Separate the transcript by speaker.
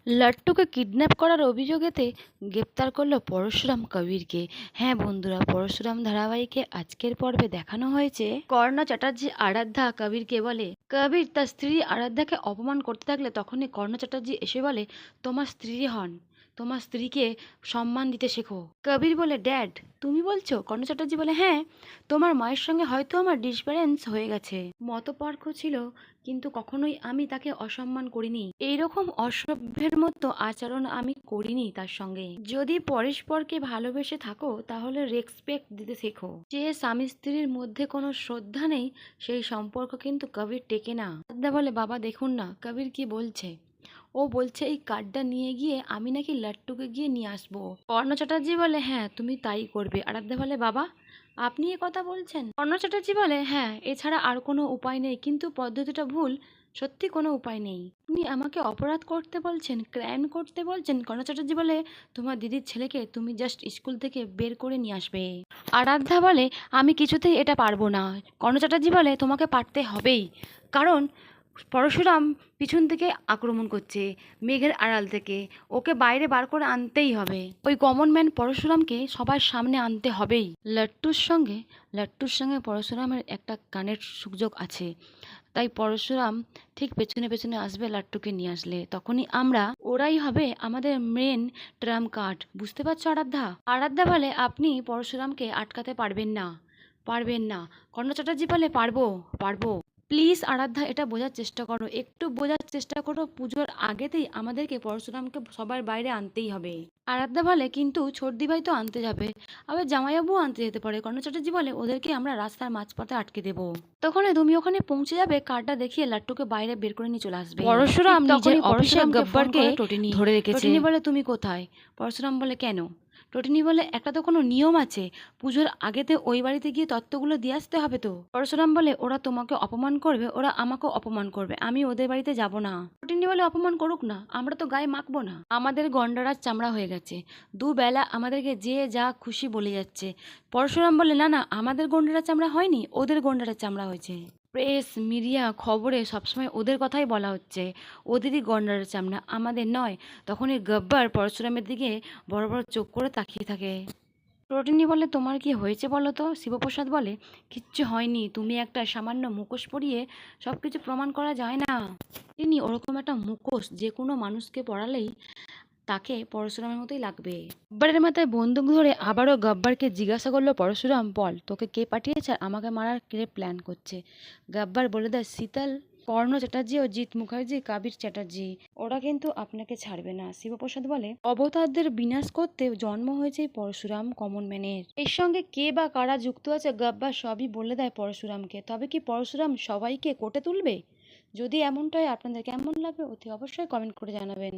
Speaker 1: লাট্টুকে kidnap করার অভিযোগেতে গ্রেপ্তার করলো পরশুরাম কবিরকে। হ্যাঁ বন্ধুরা, পরশুরাম ধারাবাহিকে আজকের পর্বে দেখানো হয়েছে কর্ণা চ্যাটার্জি আরাধ্যা কবিরকে বলে, কবির তার স্ত্রী আরাধ্যাকে অপমান করতে থাকলে তখনই কর্ণা চ্যাটার্জি এসে বলে, তোমার স্ত্রী হন, তোমার স্ত্রীকে সম্মান দিতে শেখো। কবির বলে, ড্যাড তুমি বলছো? কর্ণা চ্যাটার্জি বলে, হ্যাঁ, তোমার মায়ের সঙ্গে হয়তো আমার ডিসপ্যারেন্স হয়ে গেছে, মতপার্থ ছিল, কিন্তু কখনোই আমি তাকে অসম্মান করিনি, এইরকম অসভ্যের মতো আচরণ আমি করিনি তার সঙ্গে। যদি পরস্পরকে ভালোবেসে থাকো তাহলে রেসপেক্ট দিতে শেখো। যে স্বামী স্ত্রীর মধ্যে কোনো শ্রদ্ধা নেই সেই সম্পর্ক কিন্তু কবির টেকে না। আরাধ্যা বলে, বাবা দেখুন না কবির কি বলছে, ও বলছে এই কার্ডটা নিয়ে গিয়ে আমি নাকি লাট্টুকে গিয়ে নিয়ে আসবো। কর্ণ চ্যাটার্জি বলে, হ্যাঁ তুমি তাই করবে। আরাধ্যা বলে, বাবা আপনি এ কথা বলছেন? কর্ণ চ্যাটার্জি বলে, হ্যাঁ, এছাড়া আর কোনো উপায় নেই, কিন্তু পদ্ধতিটা ভুল, সত্যি কোনো উপায় নেই। আপনি আমাকে অপরাধ করতে বলছেন, ক্রাইম করতে বলছেন। কর্ণ চ্যাটার্জি বলে, তোমার দিদির ছেলেকে তুমি জাস্ট স্কুল থেকে বের করে নিয়ে আসবে। আরাধ্যা বলে, আমি কিছুতেই এটা পারবো না। কর্ণ চ্যাটার্জি বলে, তোমাকে পারতে হবেই, কারণ পরশুরাম পিছন থেকে আক্রমণ করছে, মেঘের আড়াল থেকে, ওকে বাইরে বার করে আনতেই হবে। ওই কমন ম্যান পরশুরামকে সবার সামনে আনতে হবেই। লাট্টুর সঙ্গে পরশুরামের একটা কানের সুযোগ আছে, তাই পরশুরাম ঠিক পেছনে পেছনে আসবে লাট্টুকে নিয়ে আসলে, তখনই আমরা, ওরাই হবে আমাদের মেন ট্রাম কার্ড। বুঝতে পারছো আরাধ্যা? আরাধ্যা বলে, আপনি পরশুরামকে আটকাতে পারবেন না, পারবেন না। কর্ণ চ্যাটার্জি বলে, পারবো, পারবো। প্লিজ আরাধ্যা, এটা বোঝার চেষ্টা করো, একটু বোঝার চেষ্টা করো, পুজোর আগেতেই আমাদেরকে পরশুরামকে সবার বাইরে আনতেই হবে। আরাধ্যা বলে, কিন্তু ছোটদি ভাই তো আনতে যাবে, আবার জামাইবাবুও আনতে যেতে পারে। কর্ণ চ্যাটার্জি বলে, ওদেরকে আমরা রাস্তার মাঝপথে আটকে দেবো, তখন তুমি ওখানে পৌঁছে যাবে, কার্ডটা দেখিয়ে লাট্টুকে বাইরে বের করে নিয়ে চলে আসবে। পরশুরাম নিজের অফিসে গব্বরকে ধরে রেখেছে। টটিনি বলে, তুমি কোথায়? পরশুরাম বলে, কেন? টটিনি বলে, একটা তো কোনো নিয়ম আছে, পুজোর আগেতে ওই বাড়িতে গিয়ে তত্ত্বগুলো দিয়ে আসতে হবে তো। পরশুরাম বলে, ওরা তোমাকে অপমান করবে, ওরা আমাকেও অপমান করবে, আমি ওদের বাড়িতে যাব না। টটিনি বলে, অপমান করুক না, আমরা তো গায়ে মাখবো না, আমাদের গন্ডারার চামড়া হয়ে গেছে, দুবেলা আমাদেরকে যে যা খুশি বলে যাচ্ছে। পরশুরাম বলে, না না, আমাদের গন্ডারার চামড়া হয়নি, ওদের গন্ডারের চামড়া হয়েছে। প্রেস মিডিয়া খবরে সবসময় ওদের কথাই বলা হচ্ছে, ওদেরই গন্ডারের চামড়া, আমাদের নয়। তখনই গব্বর পরশুরামের দিকে বড় বড় চোখ করে তাকিয়ে থাকে। রটিনি বলে, তোমার কি হয়েছে বলো তো? শিবপ্রসাদ বলে, কিচ্ছু হয়নি, তুমি একটা সামান্য মুখোশ পরিয়ে সব কিছু প্রমাণ করা যায় না। তিনি ওরকম একটা মুখোশ যে কোনো মানুষকে পরালেই তাকে পরশুরামের মতোই লাগবে। গব্বরের মাথায় বন্দুক ধরে আবারও গব্বরকে জিজ্ঞাসা করলো পরশুরাম, বল তোকে কে পাঠিয়েছে আর আমাকে মারার কে প্ল্যান করছে? গব্বর বলে দেয়, শীতল, কর্ণ চ্যাটার্জি ও জিৎ মুখার্জি, কবির চ্যাটার্জি, ওরা কিন্তু আপনাকে ছাড়বে না। শিবপ্রসাদ বলে, অবতারদের বিনাশ করতে জন্ম হয়েছে এই পরশুরাম কমন ম্যানের, এর সঙ্গে কে বা কারা যুক্ত আছে গব্বর সবই বলে দেয় পরশুরামকে। তবে কি পরশুরাম সবাইকে কোটে তুলবে? যদি এমনটাই আপনাদের কেমন লাগবে অতি অবশ্যই কমেন্ট করে জানাবেন।